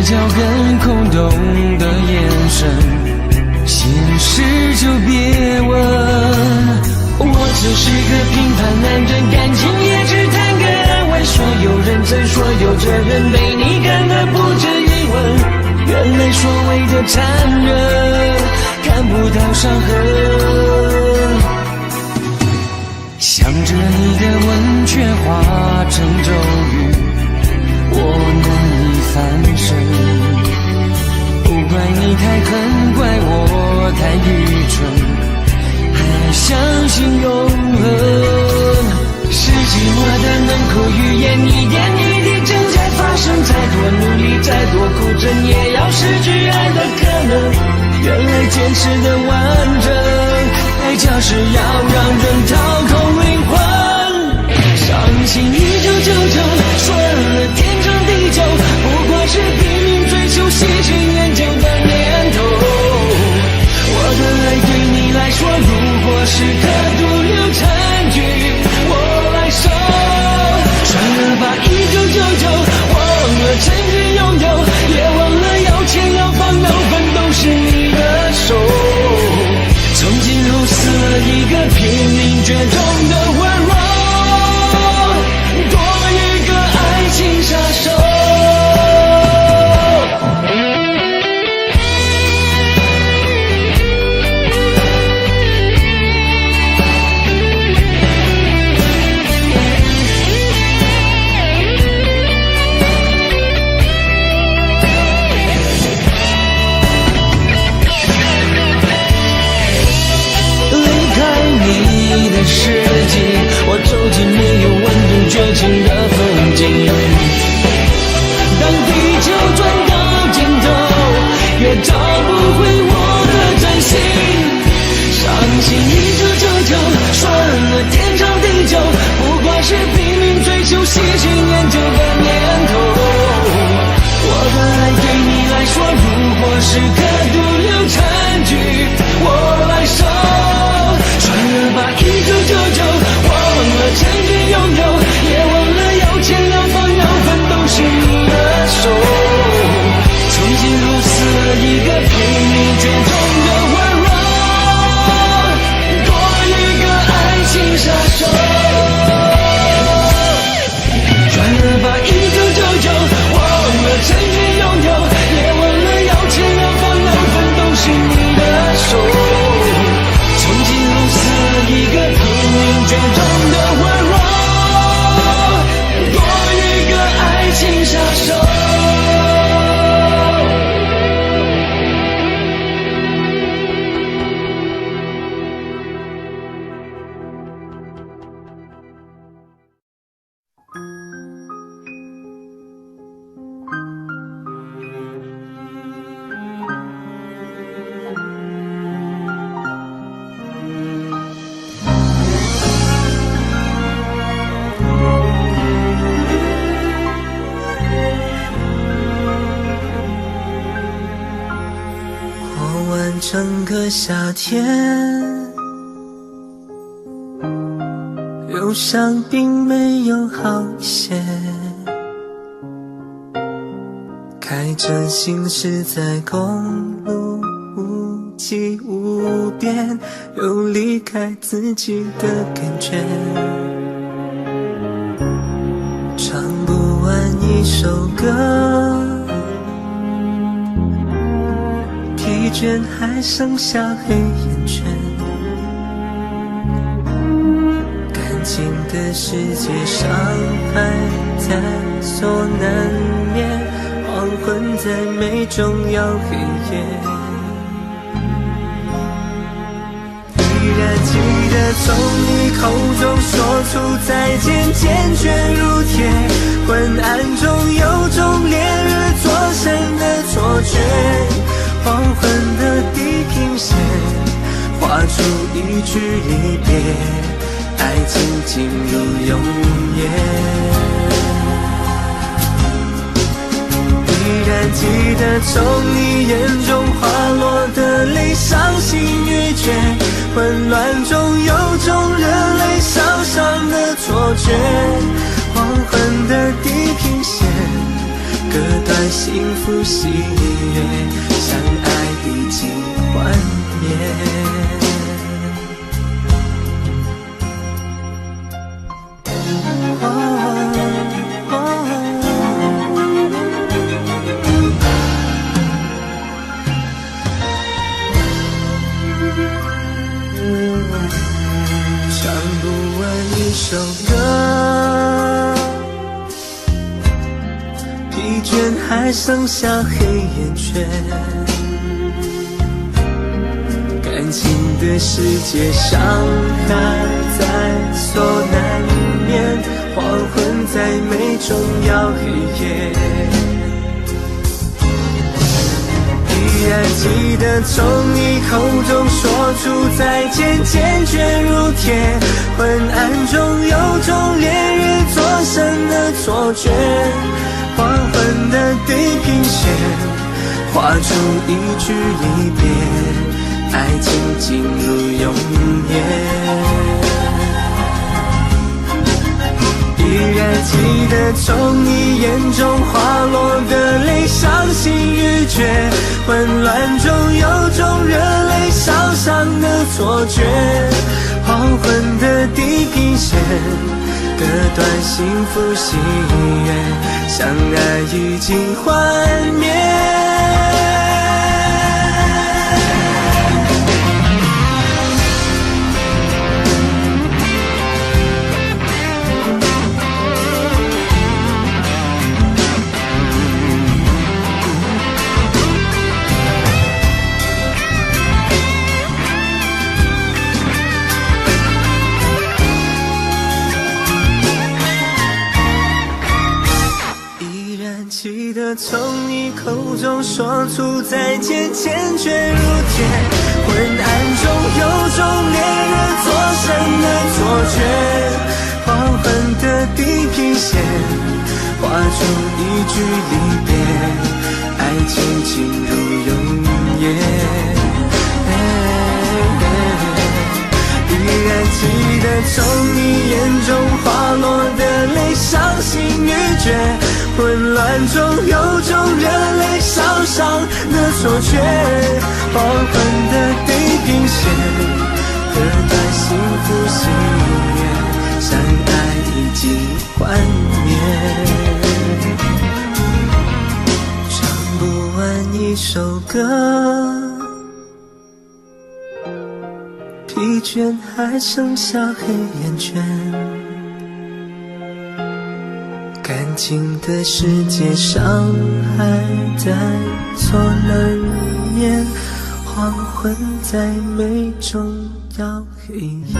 角跟空洞的眼神，现实就别问。我只是个平凡男人，感情也只谈个安稳。说有认真，说有责任，被你干得不止一吻。原来所谓的残忍，看不到伤痕。想着你的吻却化成咒语，我难以翻身。不怪你太狠，怪我太愚蠢，还相信永恒。是寂寞的能口语言，一点一滴正在发生。再多努力，再多苦撑，也要失去爱的可能。原来坚持的完整，爱就是要让人掏空灵魂。伤心1999，顺了天长地久，不过是拼命追求喜新厌旧的念头。我的爱对你来说，如果是颗独留残局，我来收。算了吧，1999，忘了曾经拥有，也忘了要钱要房要分都是你的手。从今后死了一个拼命绝种的温柔，多一个爱情杀手。世纪，我走进没有温度绝情的风景。当地球转到尽头，也找不回我的真心。伤心1999，算了天长地久，不过是拼命追求喜新厌旧的念头。我的爱对你来说，如果是颗独留残局，我来收。算了吧，1999，忘了曾经拥有，也忘了要钱要房要分都是你的手。从今后死了一个拼命绝种的温柔，多一个爱情杀手。算了吧，1999，忘了曾经拥有，也忘了要钱要房要分都是你的手。从今后死了一个拼命绝种的温柔，多一个爱情杀手。整个夏天，忧伤并没有好些，开着行驶在公路，无际无边，有离开自己的感觉，唱不完一首歌，疲倦还剩下黑眼圈，感情的世界伤害在所难免，黄昏在美中要黑夜，依然记得从你口中说出再见，坚决如铁，昏暗中有种烈日灼身的错觉，黄昏的地平线画出一句离别，爱情进入永夜，依然记得从你眼中滑落的泪，伤心欲绝，混乱中有种热泪烧伤的错觉，黄昏的地平线隔断段幸福喜悦，相爱已经幻灭。唱不完一首歌，疲倦还剩下黑眼圈，感情的世界伤害在所难免，黄昏再美终要黑夜。依然记得从你口中说出再见，坚决如铁，昏暗中有种烈日灼身的错觉，黄昏的地平线画出一句离别，爱情进入永夜。依然记得从你眼中滑落的泪，伤心欲绝，混乱中有种热泪烧伤的错觉，黄昏的地平线割断幸福喜悦，相爱已经幻灭。记得从你口中说出再见，坚决如铁，昏暗中有种烈日灼身的错觉，黄昏的地平线画出一句离别，爱情进入永夜。依然记得从你眼中滑落的泪，伤心欲绝，混乱中有种热泪烧伤的错觉，黄昏的地平线割断幸福喜悦，相爱已经幻灭。唱不完一首歌，疲倦还剩下黑眼圈，感情的世界伤害在所难免，黄昏在美中要黑夜。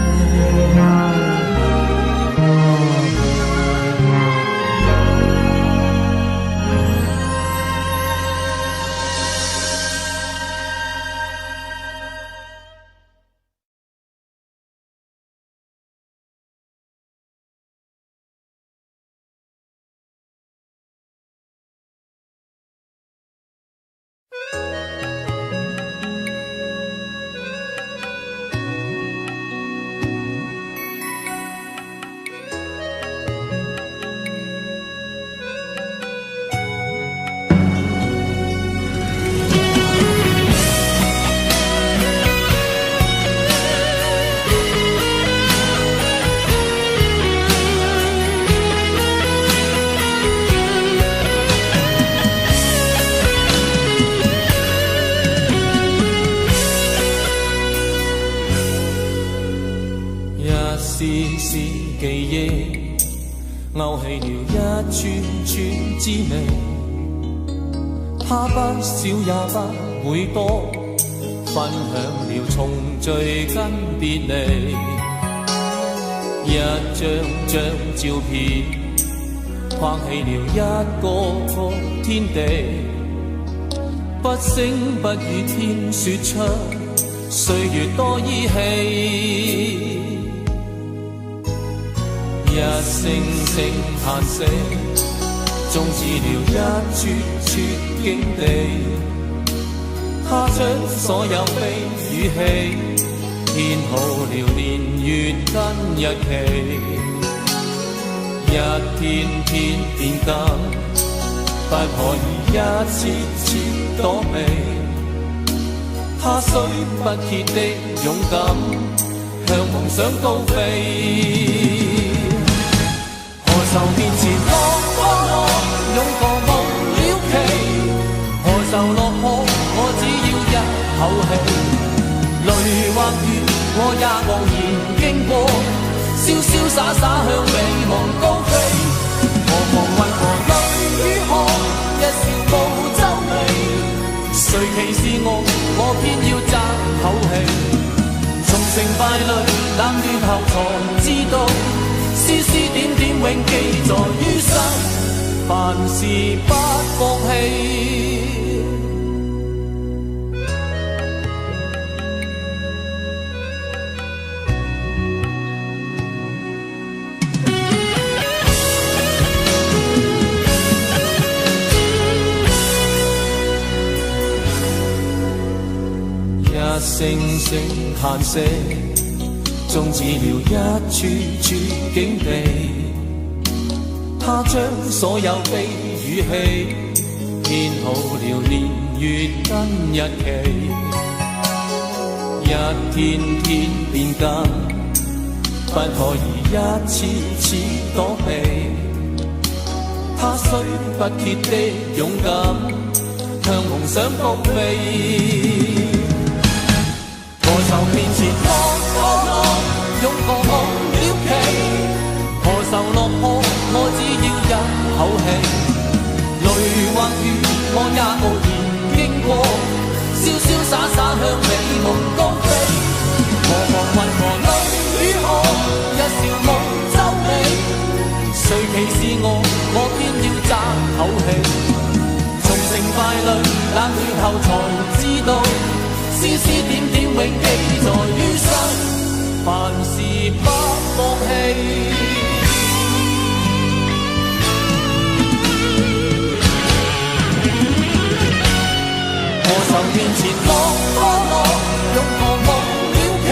记忆勾起了一串串滋味，它不少也不会多，分享了重聚跟别离，一张张照片框起了一个个天地，不声不语天说出岁月多依稀，一声声叹息，终止了一撮撮境地。他将所有悲与喜，编好了年月跟日期，一天天变更，不可以一次次躲避。他雖不竭的勇敢，向夢想高飛。何愁面前落落勇過無了期，何愁落魄我只要一口氣。淚或雨我也無言經過，瀟瀟灑灑向美夢高飛。何妨為何淚與汗一笑無皺眉，誰歧視我偏要爭口氣。從成敗裏冷暖後才知道，絲絲點點永記在於心，凡事不放棄。一聲聲嘆息，終止了一處處境地。他將所有悲與喜編好了年月跟日期，一天天變緊，不可以一次次躲避。他雖不竭的勇敢，向夢想高飛。何愁面前落勇過無了期，何愁落魄我只要一口氣。淚或雨我也無言經過，瀟瀟灑灑向美夢高飛。何妨為何淚與汗一笑無皺眉，誰歧視我偏要爭口氣。從成敗裏冷暖後才知道，絲絲點點永記在於心，凡事不放棄。何愁面前落勇過無了期，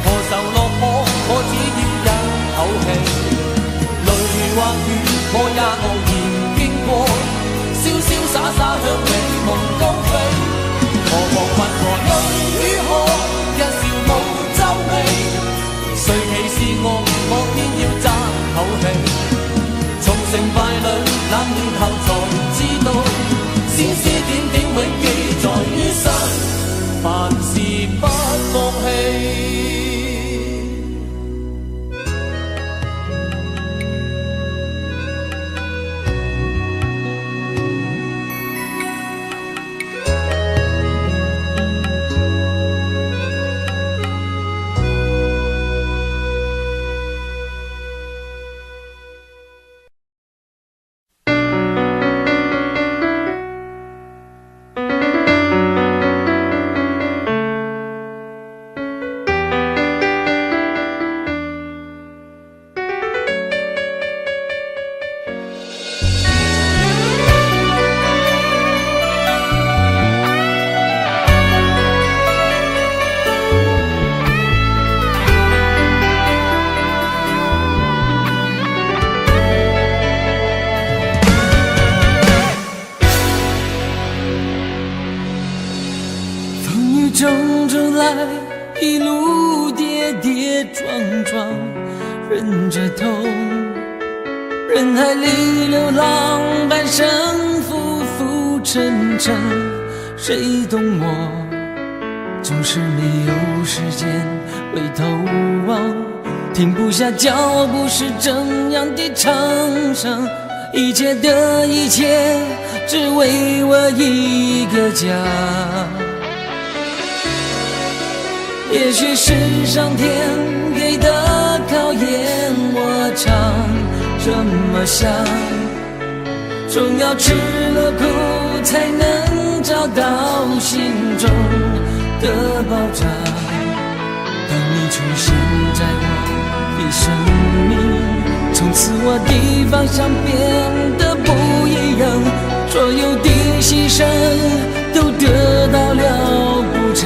何愁落魄我只要一口氣。淚或雨我也無言經過，瀟瀟灑灑向美夢高飛。何妨為何淚與汗一笑無皺眉，誰歧視我偏要爭口氣。從成敗裏冷暖後才知道，絲絲點點永記在於心，凡事不放棄。种种来，一路跌跌撞撞，忍着痛，人海里流浪，半生浮浮沉沉，谁懂我？总是没有时间回头望，停不下脚步是怎样的长声，一切的一切，只为我一个家。也许是上天给的考验，我常这么想，总要吃了苦才能找到心中的保障。当你出现在我的生命，从此我的方向变得不一样，所有的牺牲都得到了补偿。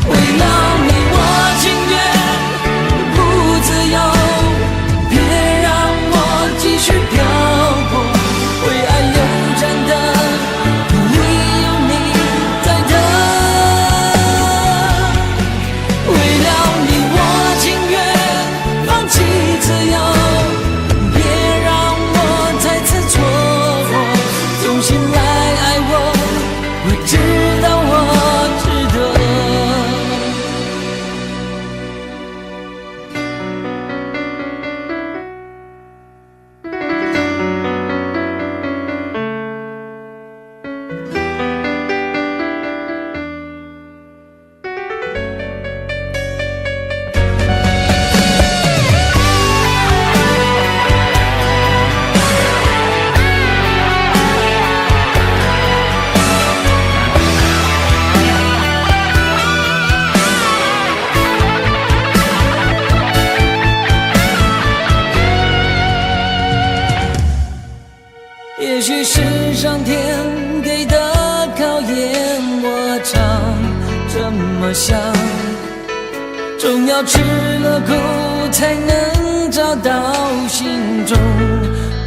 为了你我情愿不也许是上天给的考验，我常这么想，总要吃了苦才能找到心中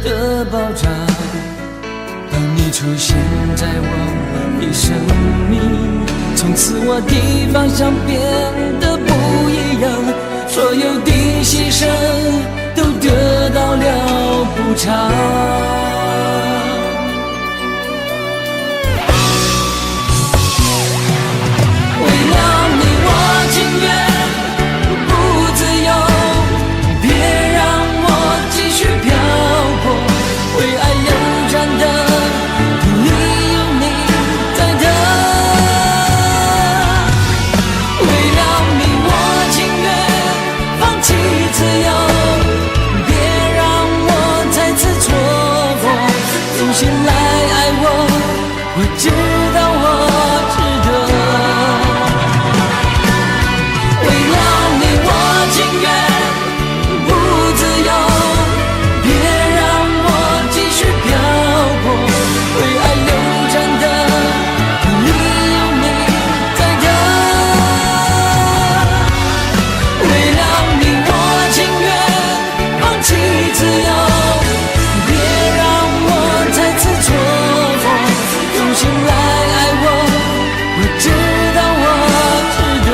的保障。当你出现在我的生命，从此我的方向变得不一样，所有的牺牲都得到了补偿。为了你我情愿不自由，别让我继续漂泊，为爱有战的理由你在等。为了你我情愿放弃自由，别让我再次错过，用心来爱我，我知道我值得。为了你我情愿不自由，别让我继续漂泊，为爱有战的理由你在等。为了你我情愿放弃自由，别让我再次错过，用心来爱我，我知道我值得。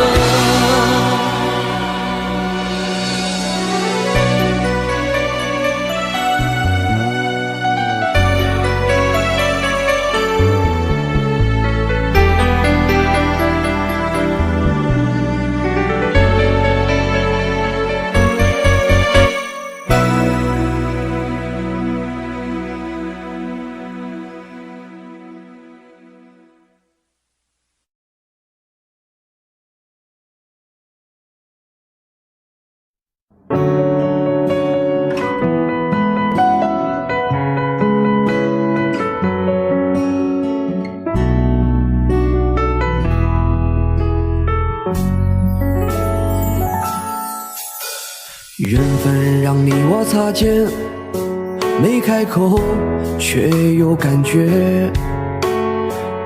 缘分让你我擦肩，没开口却有感觉。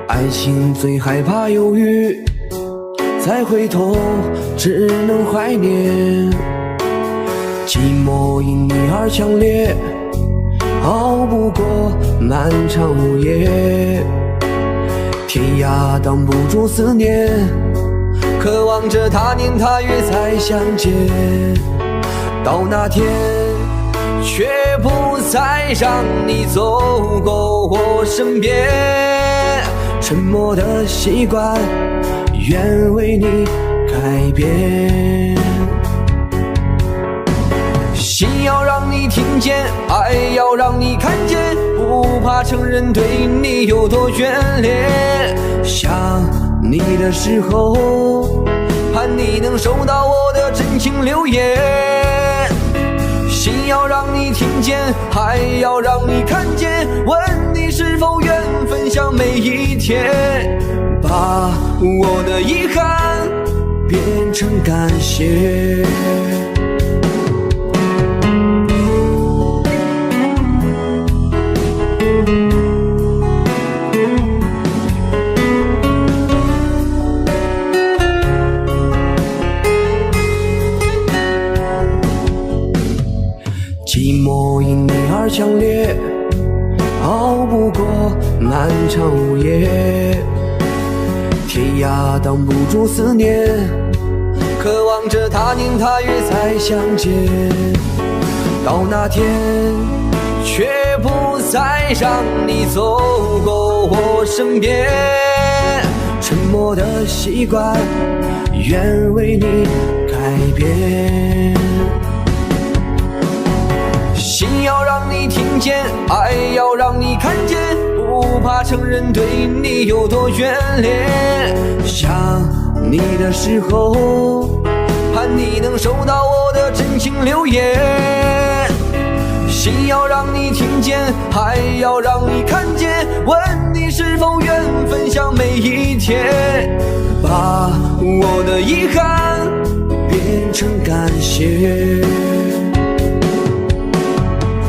爱情最害怕犹豫，再回头只能怀念。寂寞因你而强烈，熬不过漫长午夜。天涯挡不住思念，渴望着他年他月再相见。到那天，却不再让你走过我身边。沉默的习惯，愿为你改变。心要让你听见，爱要让你看见，不怕承认对你有多眷恋。想你的时候，盼你能收到我的真情留言。心要让你听见，爱要让你看见，问你是否愿分享每一天，把我的遗憾变成感谢。寂寞因你而强烈，熬不过漫长午夜。天涯挡不住思念，渴望着他年他月再相见。到那天，却不再让你走过我身边。沉默的习惯，愿为你改变。心要让你听见，爱要让你看见，不怕承认对你有多眷恋。想你的时候，盼你能收到我的真情留言。心要让你听见，爱要让你看见，问你是否愿分享每一天，把我的遗憾变成感谢。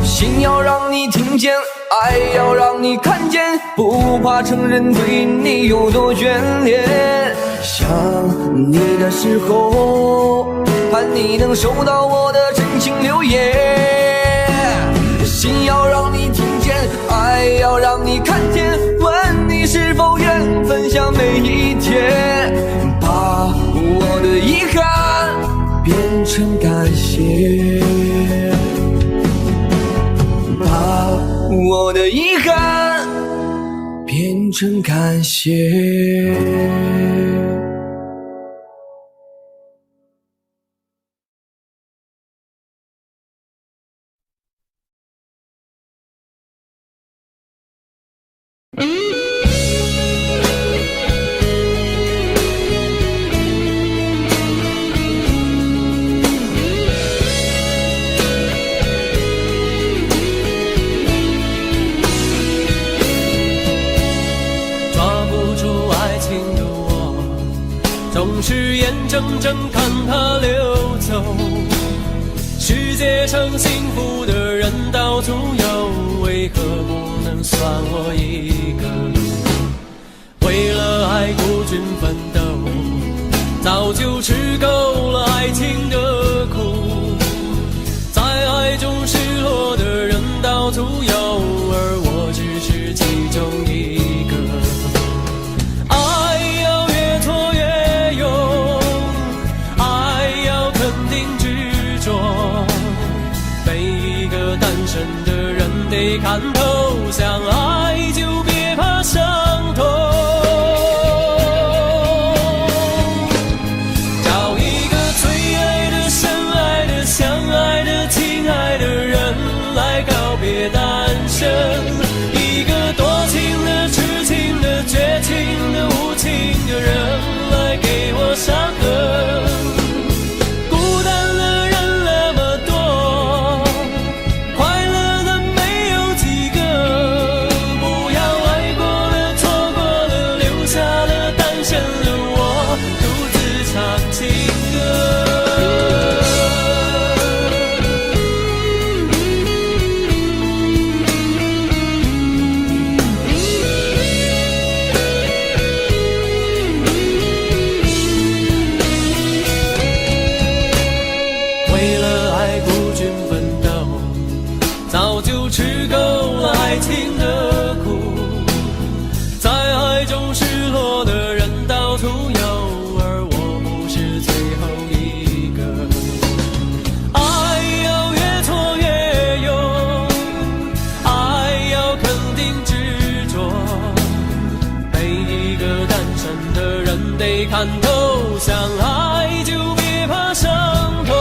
心要让你听见，爱要让让你看见，不怕承认对你有多眷恋。想你的时候，盼你能收到我的真情留言。心要让你听见，爱要让你看见，问你是否愿分享每一天，把我的遗憾变成感谢，把我的遗憾变成感谢。总是眼睁睁看它流走，世界上幸福的人到处有，为何不能算我一个？为了爱孤军奋斗，早就吃够了爱情的苦，在爱中失落的人到处有，而我只是其中一个。得看透，相爱就别怕伤痛。找一个最爱的、深爱的、相爱的、亲爱的人来告别单身，一个多情的、痴情的、绝情的、无情的人来给我伤痕。看透，相爱就别怕伤痛。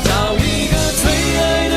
找一个最爱的、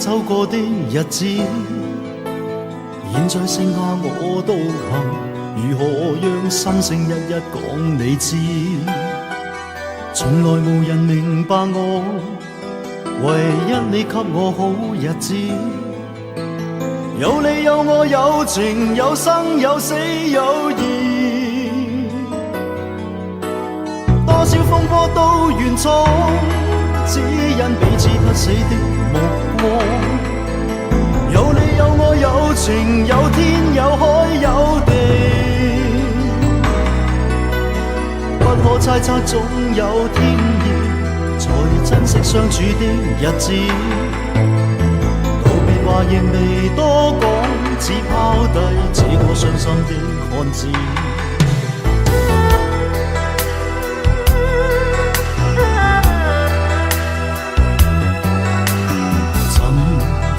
走過的日子，現在剩下我獨行，如何讓心聲一一講你知？從來無人明白我，唯一你給我好日子。有你有我有情有生有死有義，多少風波都願闖，只因彼此不死的目光。有你有我有情有天有海有地，不可猜測總有天意，才珍惜相處的日子。道別話亦未多講，只拋低這個傷心的漢子。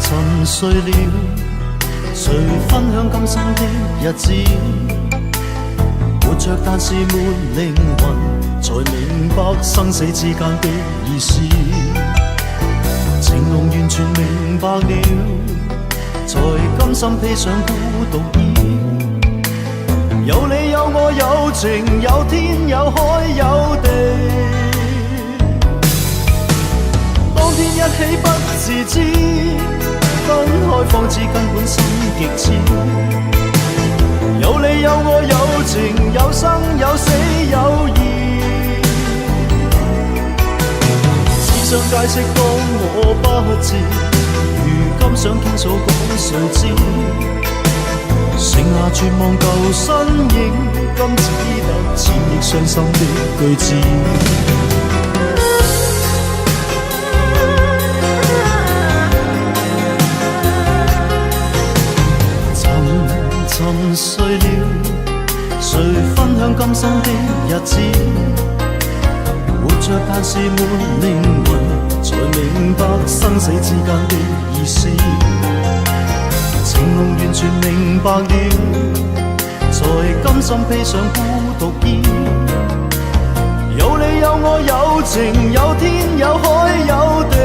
沉睡了，誰分享今生的日子？活着但是沒靈魂，才明白生死之間的意思。情濃完全明白了，才甘心披上孤獨衣。有你有我有情有天有海有地，當天一起不自知，分開方知根本心極痴。有你有我有情有生有死有義，只想解釋當我不智，如今想傾訴講誰知？剩下絕望舊身影，今只得千億傷心的句子。沉睡了，誰分享今生的日子？活着但是沒靈魂，才明白生死之間的意思。情濃完全明白了，才甘心披上孤獨衣。有你有我有情有天有海有地，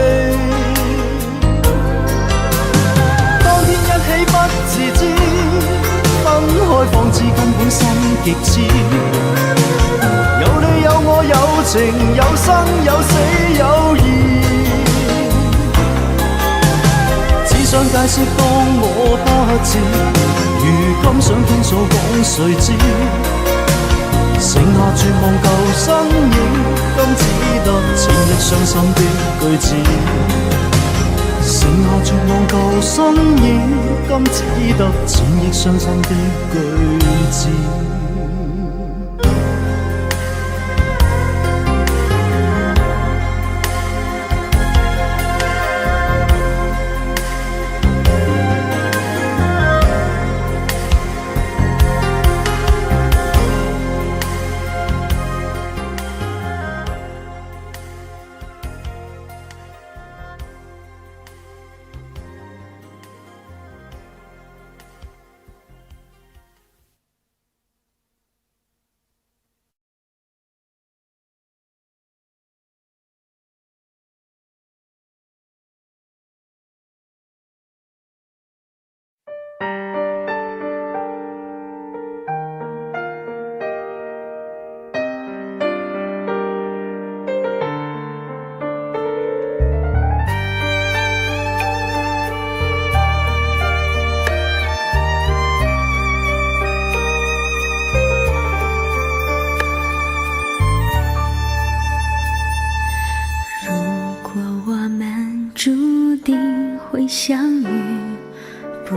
當天一起不自知，分開方知根本心極痴。有你有我有情有生有死有義，只想解釋當我不智，如今想傾訴講誰知？剩下絕望舊身影，今只得千億傷心的句子。剩下絕望舊身影，今只得千億傷心的句子。相遇，不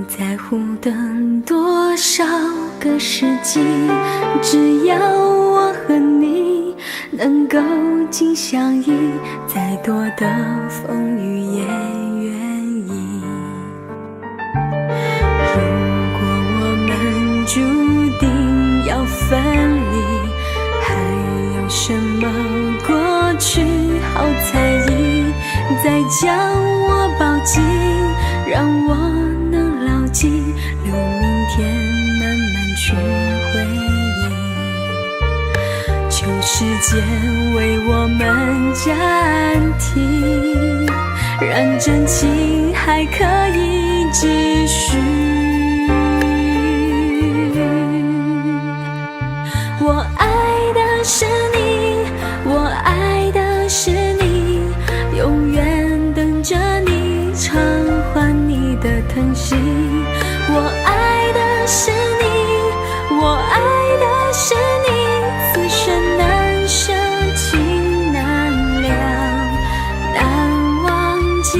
在乎等多少个世纪，只要我和你能够紧相依，再多的风雨也愿意。如果我们注定要分离，还有什么过去好在意？再将我抱紧，让我能牢记，留明天慢慢去回忆。求时间为我们暂停，让真情还可以继续。我爱的是你，我爱的是你，永远等着你偿还你的疼惜。我爱的是你，我爱的是你，此生难舍，情难了，难忘记。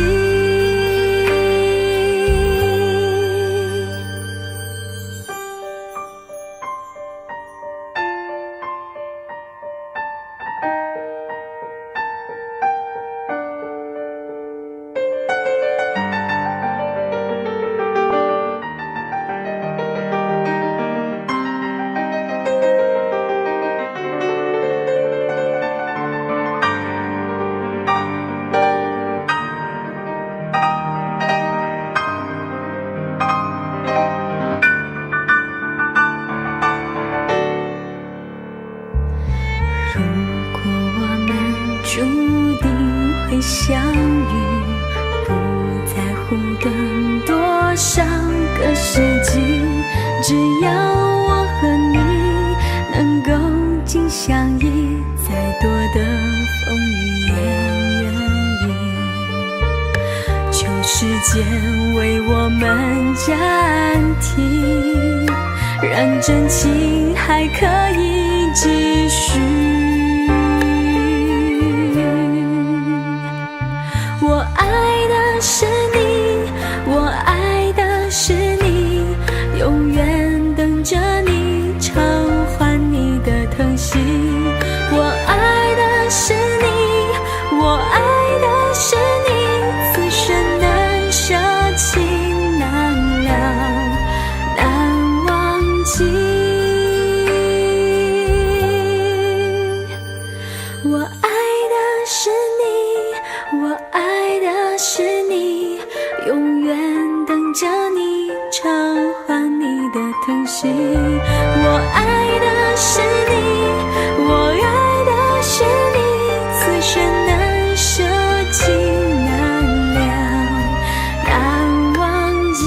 注定会相遇，不在乎等多少个世纪，只要我和你能够紧相依，再多的风雨也愿意。求时间为我们暂停，让真情还可以继续。我爱的是你，我爱的是你，永远等着你偿还你的疼惜。我爱的是你，我爱的是你，此生难舍，情难了，难忘记。我爱的是你，我爱的是你，永远等着你偿还你的疼惜。我爱的是你，我爱的是你，此生难舍，情难了，难忘记。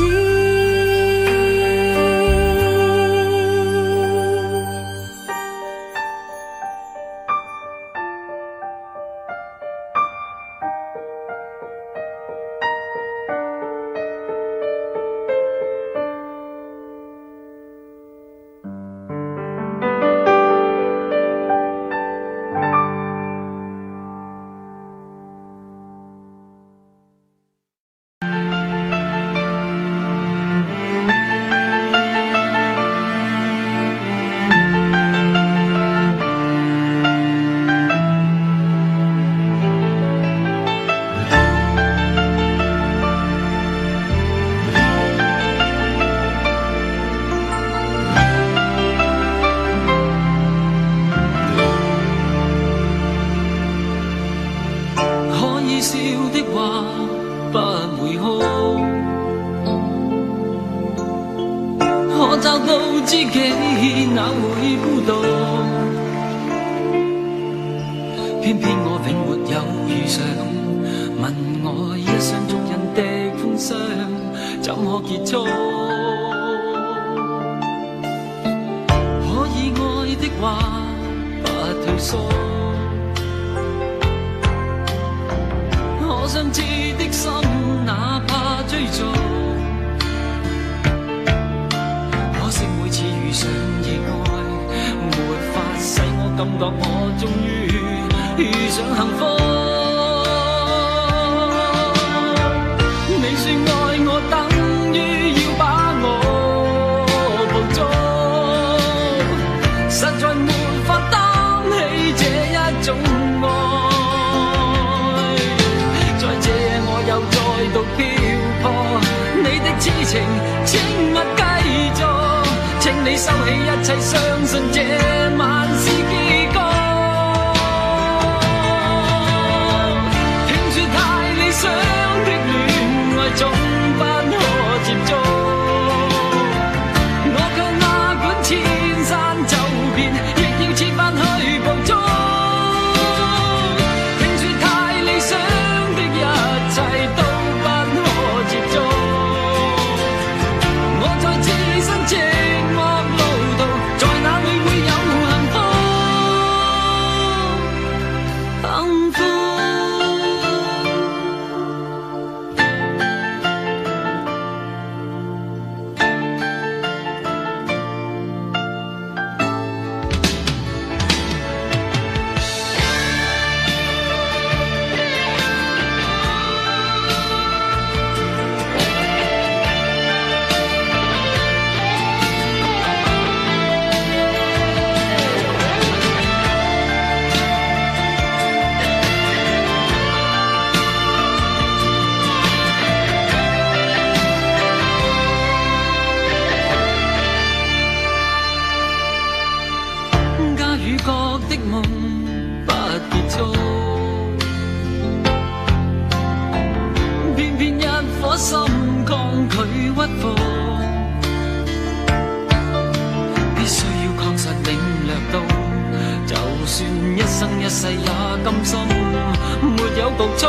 笑的話不會哭，可找到知己哪會孤獨？偏偏我永沒有遇上，問我一廂俗人的歡相怎可結束？可以愛的話不退縮。可想知的心，哪怕追逐。可惜每次遇上意外，沒法使我感覺我終於遇上幸福。你說愛我，等於要把我捕捉，實在沒法擔起這一種愛。又再度漂泊，你的痴情請勿繼續，請你收起一切，相信這晚是結局。聽說太理想的戀愛總不可接觸，我卻哪管千山走遍，亦要設法去捕捉。聽說太理想的一切生一世也甘心，没有局促。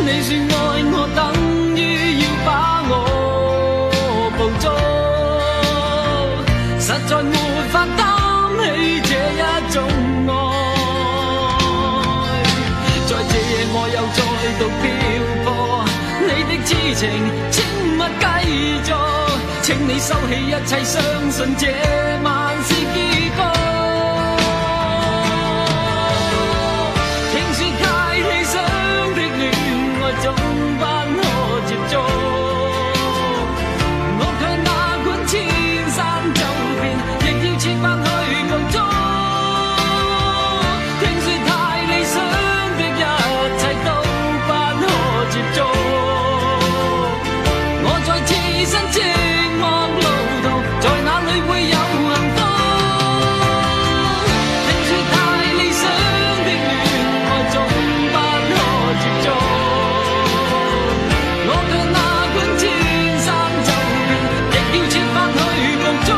你说爱我等于要把我捕捉，实在没法担起这一种爱。在这夜我又再度漂泊，你的痴情请勿继续，请你收起一切，相信这晚是结果。听说太理想的恋爱总不可接触，我却哪管千山走遍，亦要设法去捕捉。听说太理想的一切都不可接触，我在此身寂寞路途，在哪里會有幸福？聽說太理想的戀愛總不可接觸，我卻哪管千山走遍，亦要設法去捕捉。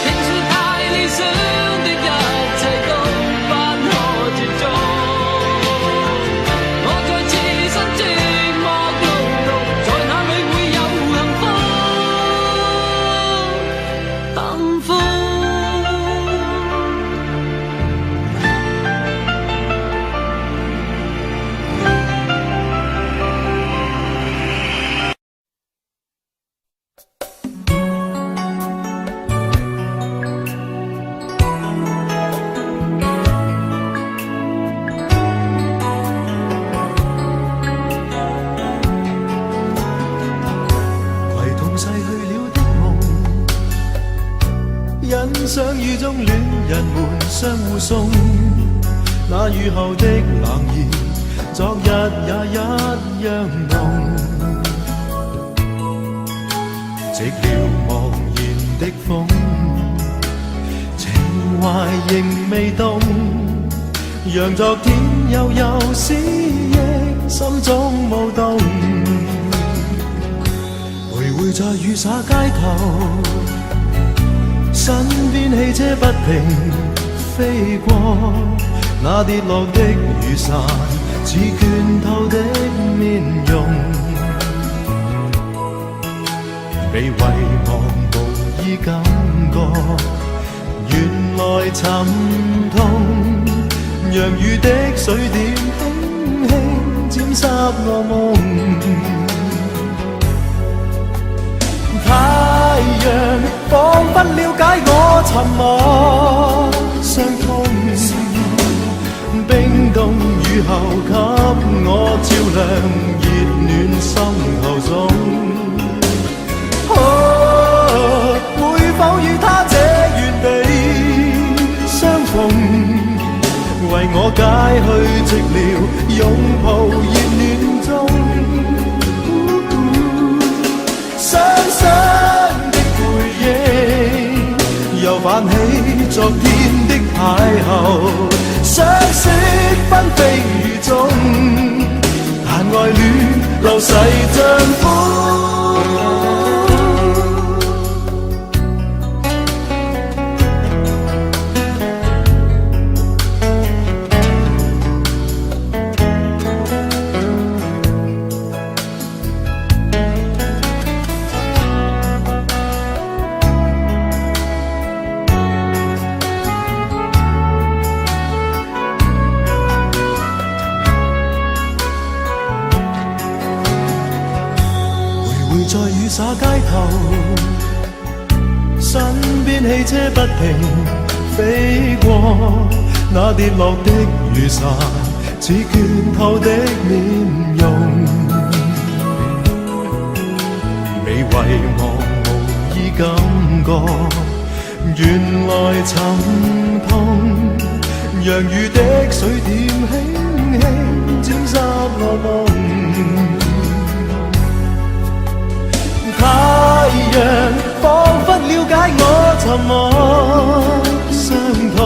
聽說太理想的一切都不可接觸，我在此身寂寞路途，在哪裏會有幸福？幸福。唯同逝去了的夢，欣賞雨中戀人們相互送，那雨後的冷意，昨日也一樣濃。寂寥茫然的風，情懷仍未動，讓昨天悠悠思憶心中舞動。徘徊在雨灑街頭，身邊汽車不停飛過，那跌落的雨傘似倦透的面容，被遺忘無意感覺，原來沉痛，讓雨的水點輕輕沾濕我夢。太陽彷彿了解我沉默傷痛，冰凍雨後給我照亮熱暖心頭中。會否與他這原地相逢，為我解去寂寥，擁抱熱暖中。雙雙的背影，又泛起昨天的邂逅，相識紛飛雨中，但愛戀流逝像風。在雨灑街頭，身邊汽車不停飛過，那跌落的雨傘似倦透的面容，被遺忘無意感覺，原來沉痛，讓雨的水點輕輕沾濕我夢。太陽彷彿了解我沉默傷痛，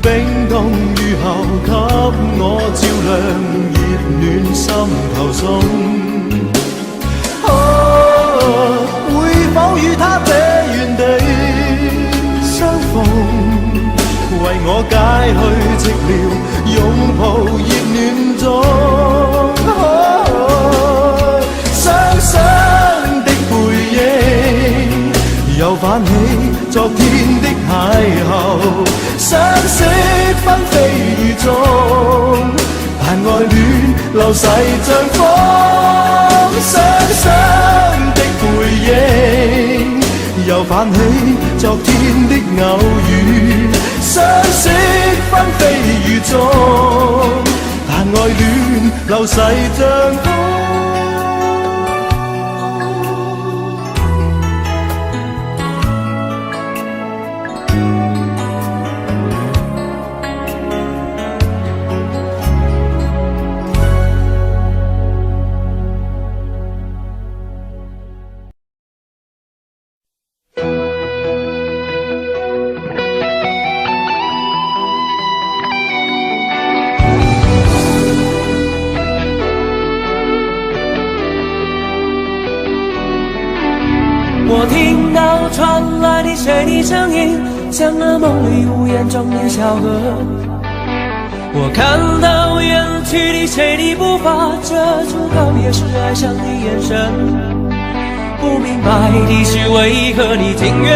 冰凍雨後給我照亮熱暖心頭中。會否與他這原地去寂寥，擁抱熱暖中。雙雙的背影，又泛起昨天的邂逅，相識紛飛雨中，但愛戀流逝像風。雙雙的背影，又泛起昨天的偶遇，相識紛飛雨中，但愛戀流逝像風。我听到传来的谁的声音，像那梦里无言中的小河。我看到远去的谁的步伐，遮住告别时哀伤的眼神。不明白的是为何你情愿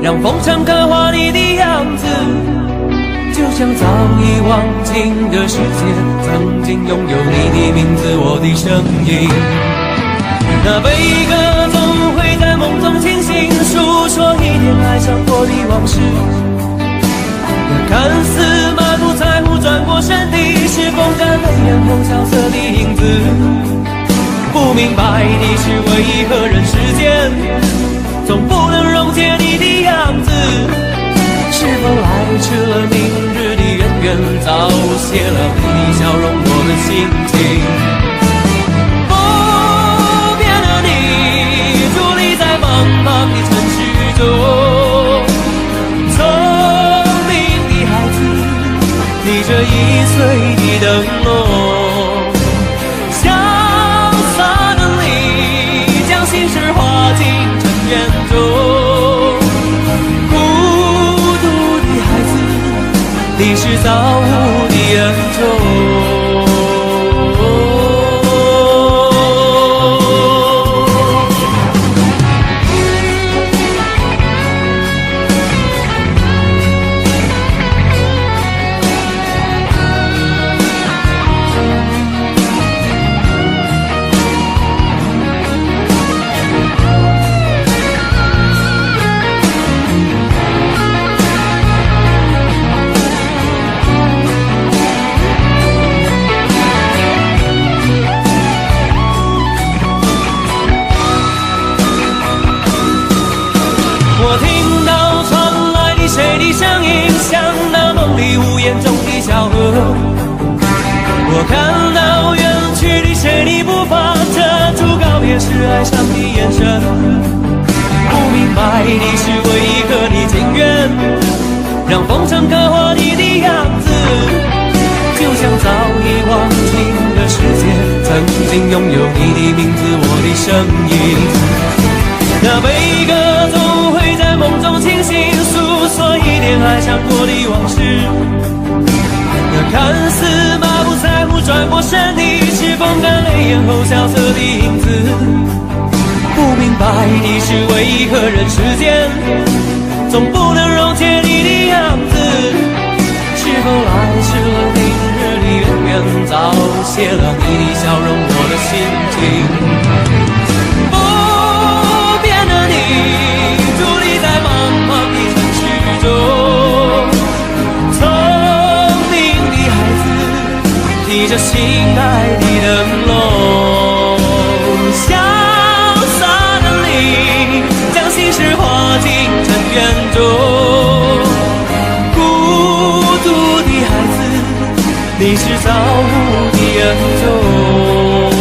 让风尘刻画你的样子，就像早已忘情的世界曾经拥有你的名字，我的声音。那悲歌总会在梦中清醒，诉说一点爱上过的往事。那看似满不在乎转过身的，是风干泪眼后萧瑟的影子。不明白的是为何人世间总不能溶解你的样子，是否来迟了明日的渊源，早谢了你的笑容我的心情。茫茫的城市中，聪明的孩子逆着易碎的灯笼，潇洒的你将心事化进尘缘中。孤独的孩子，你是造物的恩宠。我听到传来的谁的声音，像那梦里无言中的小河。我看到远去的谁的步伐，遮住告别时哀伤的眼神。不明白的是为何你情愿让风尘刻画你的样子，就像早已忘情的世界曾经拥有你的名字，我的声音。那悲歌总会在梦中清醒，诉说一点爱上过的往事。那看似满不在乎转过身的，是风干泪眼后萧瑟的影子。不明白的是为何人世间总不能溶解你的样子，是否来迟了明日的渊源，早谢了你的笑容我的心情。伫立在茫茫的城市中，聪明的孩子提着心爱的灯笼，潇洒的你将心事化进尘缘中。孤独的孩子，你是造物的恩宠。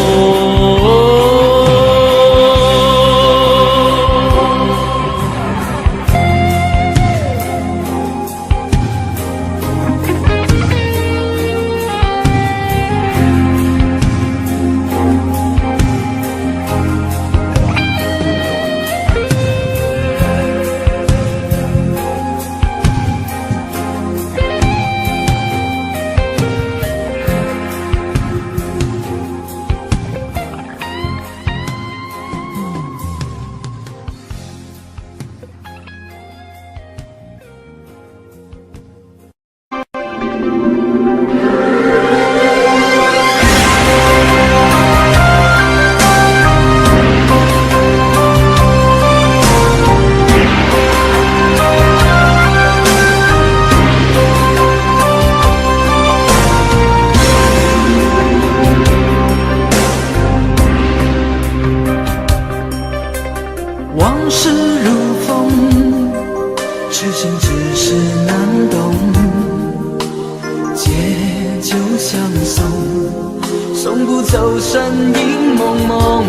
走身影蒙蒙，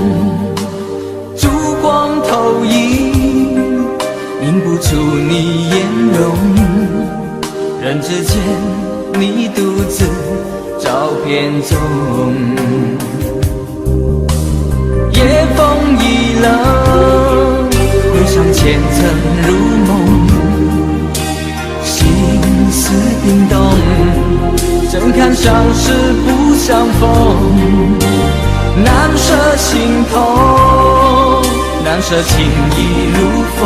烛光投影，映不出你颜容。人之间，你独自照片中。夜风已冷，回想前尘如梦，心思叮咚，怎堪相识不相逢，难舍心头，难舍情意如风，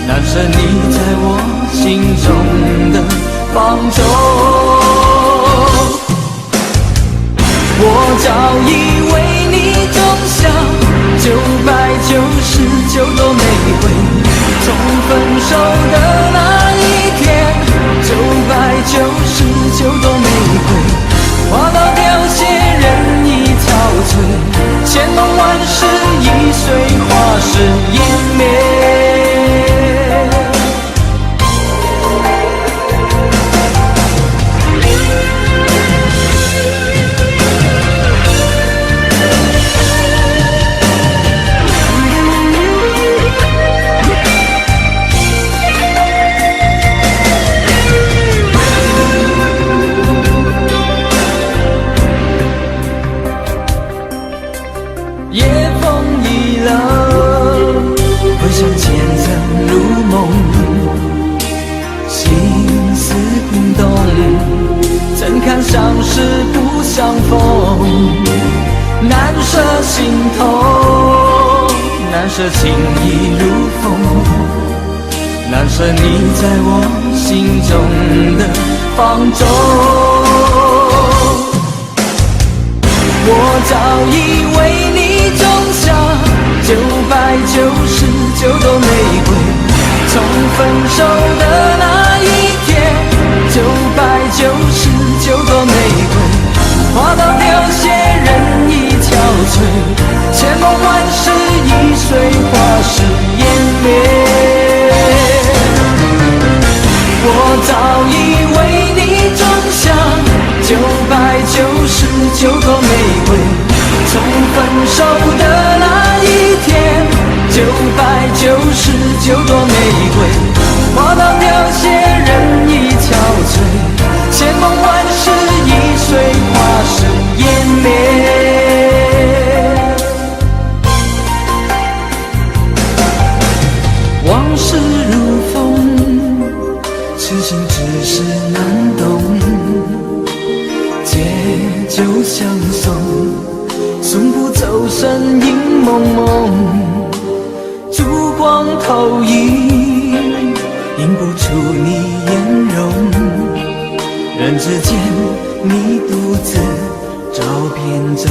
难舍你在我心中的放纵。我早已为你种下999朵玫瑰，从分手的那一天，999朵玫瑰花到凋谢，人已憔悴，千梦万世已随花事湮灭。夜风已冷，回想前尘如梦，心思叮咚，怎堪相识不相逢，难舍心头，难舍情意如风，难舍你在我心中的放纵。我早已为你种下999朵玫瑰，从分手的那一天，999朵玫瑰花到凋谢，人已憔悴，千梦万世已随花事湮灭。我早已为你种下999朵玫瑰，从分手的那一天，999朵玫瑰花到凋谢，人已憔悴，千梦万世已随花事湮灭。往事如风，痴心只是难懂，借酒相送，送不走身影蒙蒙，烛光投影，映不出你颜容，人之间，你独自照片中。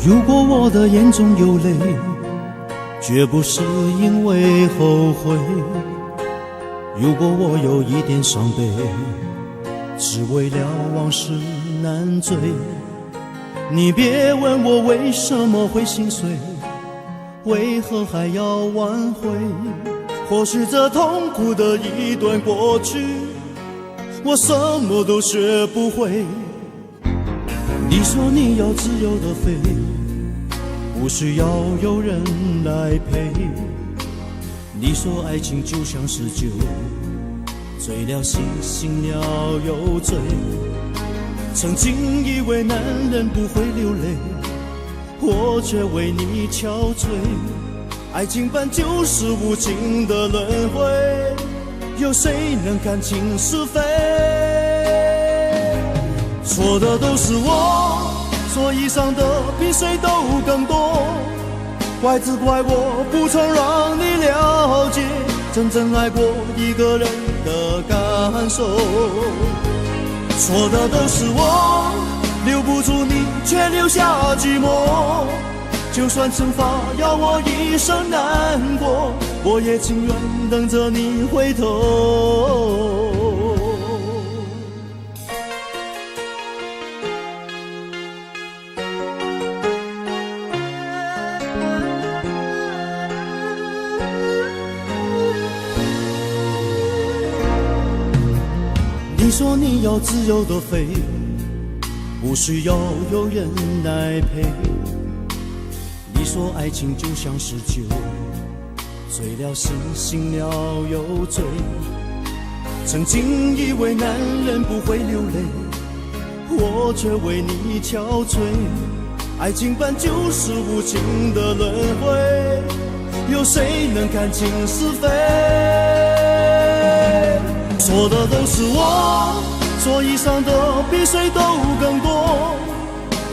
如果我的眼中有泪，绝不是因为后悔；如果我有一点伤悲，只为了往事难追。你别问我为什么会心碎，为何还要挽回？或许这痛苦的一段过去，我什么都学不会。你说你要自由的飞，不需要有人来陪。你说爱情就像是酒，醉了醒，醒了又醉。曾经以为男人不会流泪，我却为你憔悴。爱情本就是无情的轮回，有谁能看清是非？错的都是我，所以伤的比谁都更多。怪只怪我不曾让你了解，真正爱过一个人的感受。错的都是我，留不住你却留下寂寞。就算惩罚要我一生难过，我也情愿等着你回头。你说你要自由的飞，不需要有人来陪。你说爱情就像是酒，醉了醒，醒了又醉。曾经以为男人不会流泪，我却为你憔悴。爱情本就是无情的轮回，有谁能看清是非？错的都是我，所以伤的比谁都更多。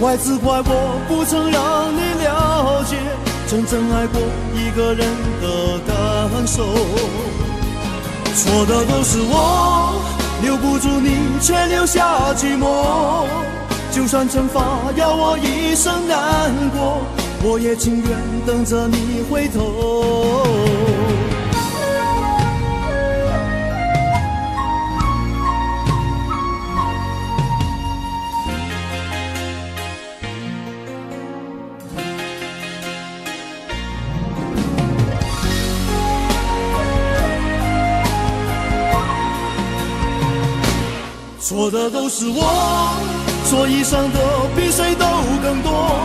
怪只怪我不曾让你了解真正爱过一个人的感受。错的都是我，留不住你却留下寂寞。就算惩罚要我一生难过，我也情愿等着你回头。错的都是我，所以伤的比谁都更多。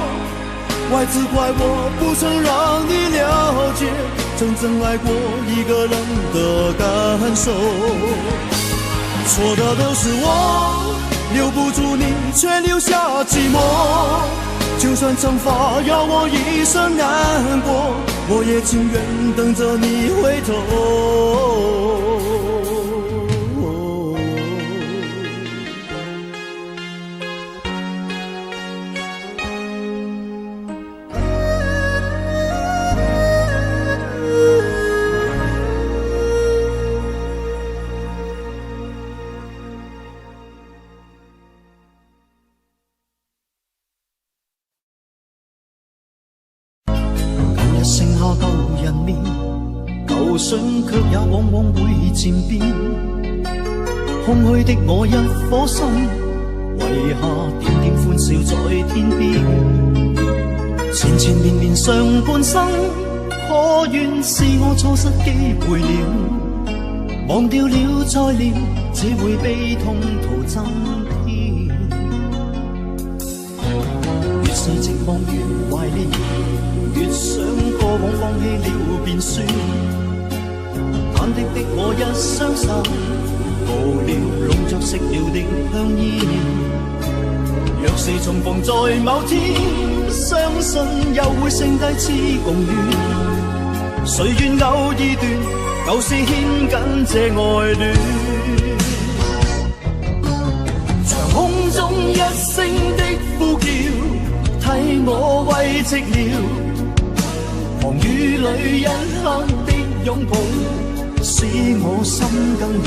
怪只怪我不曾让你了解真正爱过一个人的感受。错的都是我，留不住你却留下寂寞。就算惩罚要我一生难过，我也情愿等着你回头。舊想卻也往往會漸變，空虛的我一顆心，遺下點點歡笑在天邊。纏纏綿綿上半生，可願是我錯失機會了，忘掉了再戀，只會悲痛徒增添。越是寂寞越懷念，越想過往放棄了便算。忐忑的我一雙手，無聊籠着熄了的香煙。若是重逢在某天，相信又會剩低痴共戀。誰願偶爾斷，舊事牽緊這愛戀。長空中一聲的呼叫，替我慰寂了。寒雨裏一刻的擁抱，使我心更亂。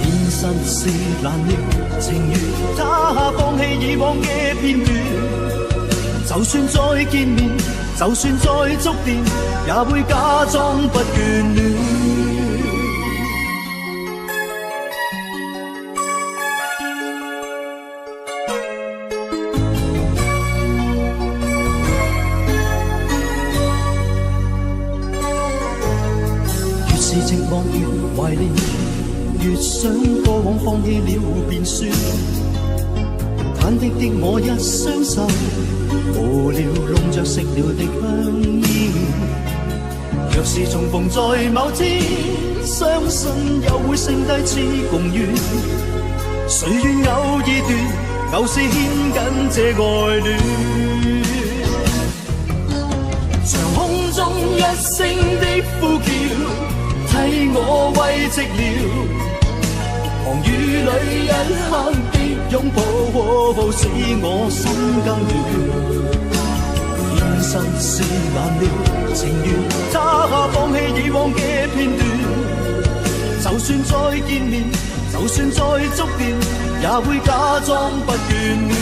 現實是難料，情願他放棄以往嘅片段。就算再見面，就算再觸電，也會假裝不眷戀。寂寞越懷念，越想過往放棄了便算。忐忑的我一雙手，無聊籠着熄了的香煙。若是重逢在某天，相信又會剩低痴共怨。誰願偶爾斷，舊事牽緊這愛戀。長空中一聲的呼叫，替我慰寂了。寒雨裏一刻的擁抱，使我心更亂。現实是难料，情願他放棄以往嘅片段。就算再見面，就算再觸電，也會假裝不眷戀。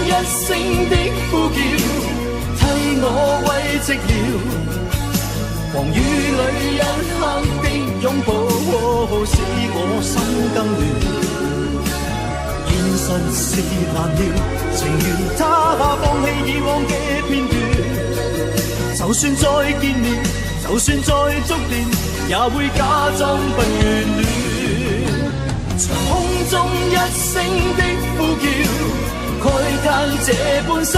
一聲的呼叫，替我慰寂了。狂雨裏一刻的擁抱，使我心更亂。現實是難料，情願他放棄以往嘅片段。就算再見面，就算再觸電，也會假裝不眷戀。長空中一聲的呼叫，慨嘆這半生，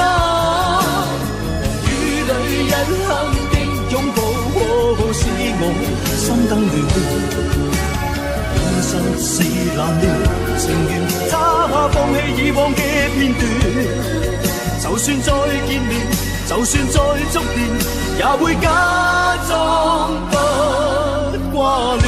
雨裏一刻的擁抱，使我心更亂。現實是難料，情願他放棄以往嘅片段。就算再見面，就算再觸電，也會假裝不掛戀。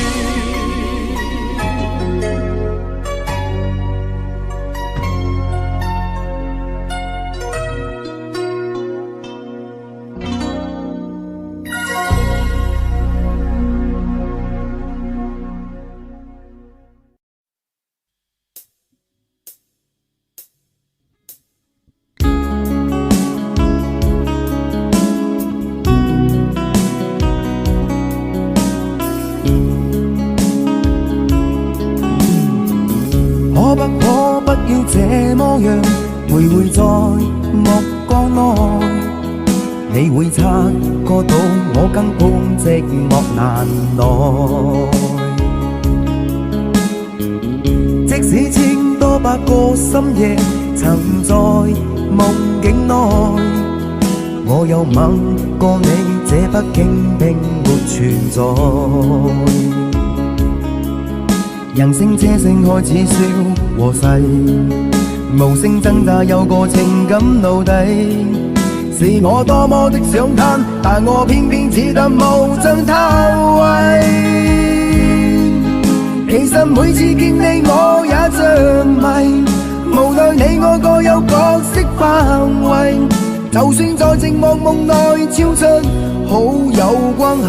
可不要這麼樣徘徊在目光內，你會察覺到我根本寂寞難耐。即使千多百個深夜曾在夢境內，我有吻過你，這北京並沒存在。人聲車聲開始消和逝，無聲掙扎有個情感奴隸，是我多麼的想嘆，但我偏偏只得無盡偷慰。其實每次見你我也着迷，無奈你我各有角色範圍，就算在寂寞夢內超出好友關係。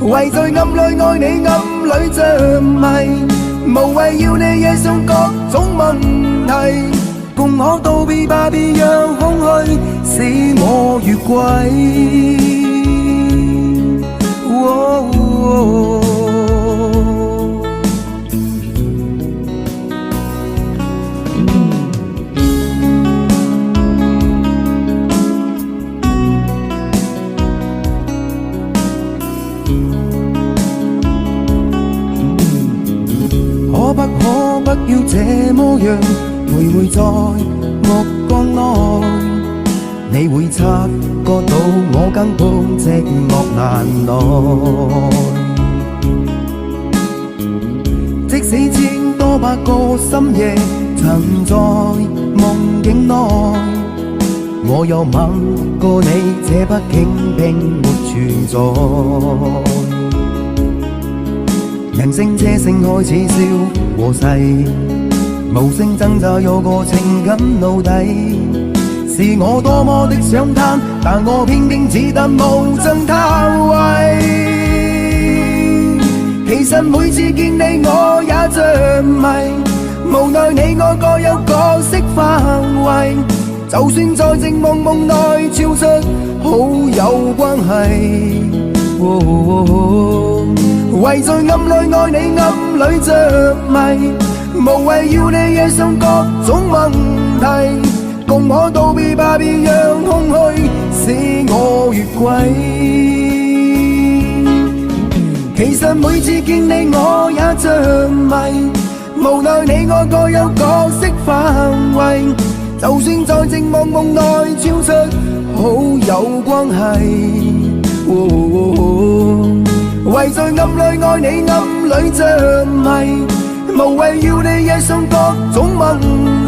為在暗裏愛你，暗裏着迷，無謂要你惹上各種問題，共我道別吧，別讓空虛使我越軌。可不要這麼樣徘徊在目光內，你會察覺到我根本寂寞難耐。即使千多百個深夜曾在夢境內，我有吻過你，這北京並沒存在。人聲車聲開始消和逝，無聲掙扎有個情感奴隸，是我多麼的想嘆，但我偏偏只得無盡偷慰。其實每次見你我也着迷，無奈你我各有角色範圍，就算在寂寞夢內超出好友關係。為在暗裏愛你，暗裏着迷，無謂要你惹上各種問題，共我道別吧，別讓空虛使我越軌。其實每次見你我也着迷，無奈你我各有角色範圍，就算在寂寞夢內超出好友關係。為唯在暗里愛你，暗里着迷，無謂要你惹上各種問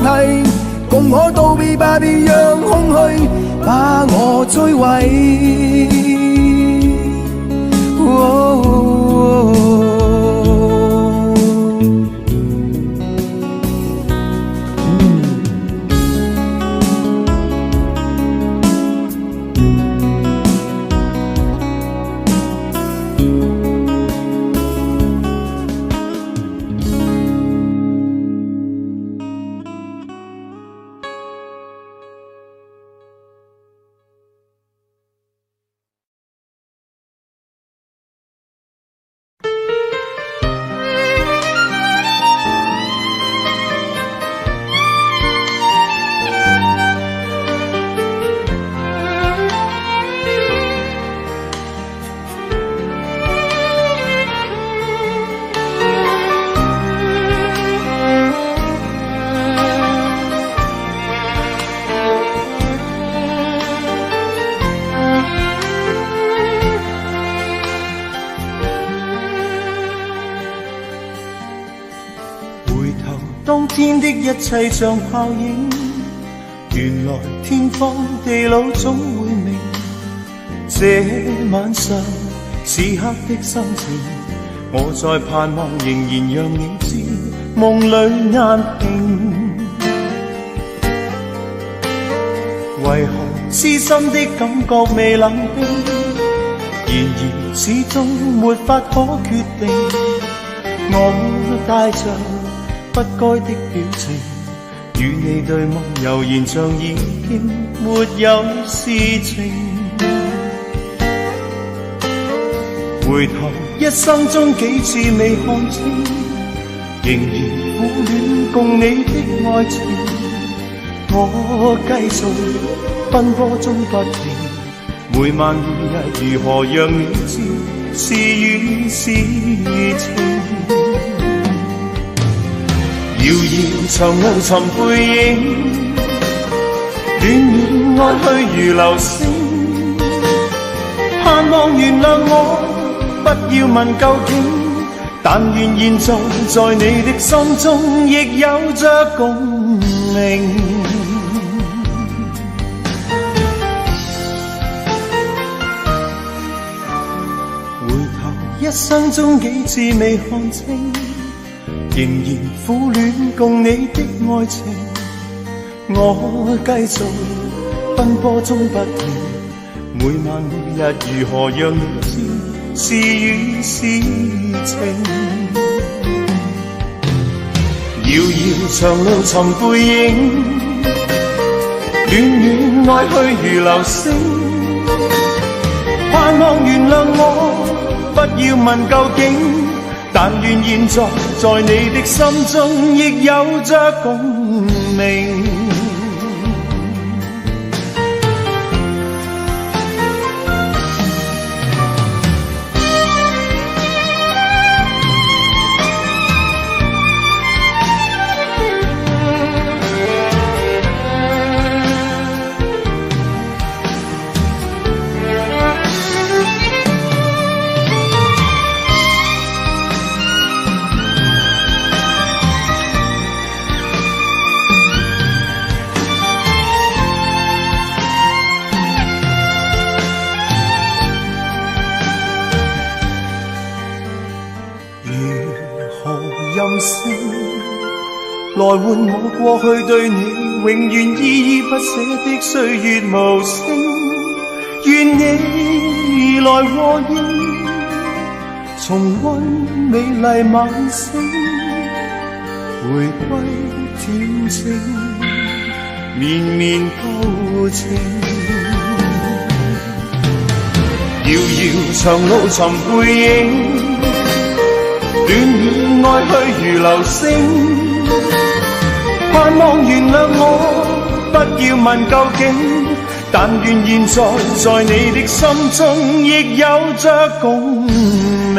題，共我道別吧，別讓空虛把我摧毀。當天的一切像泡影，原來天荒地老總會明。這晚上此刻的心情，我在盼望仍然讓你知，夢裏難平。為何痴心的感覺未冷冰？然而始終沒法可決定，我帶着不該的表情，與你對望，悠然像已經沒有事情。回頭一生中幾次未看清，仍然苦戀共你的愛情。我繼續奔波中不停，每晚每日如何讓你知是與是情。遙遙長路尋背影，戀戀愛去如流星。盼望原諒我，不要問究竟，但願現在在你的心中亦有着共鳴。回頭一生中幾次未看清，仍然苦戀共你的愛情。我繼續奔波中不停，每晚每日如何讓你知是與是情。遙遙長路尋背影，戀戀愛去如流星。盼望原諒我，不要問究竟，但願現在在你的心中亦有着共鳴。任性來換我過去對你永遠依依不捨的歲月無聲，願你來和應，重溫美麗晚星，回歸恬靜綿綿舊情。遙遙長路尋背影，戀戀愛去如流星。盼望原諒我，不要問究竟，但願現在在你的心中亦有着共鳴。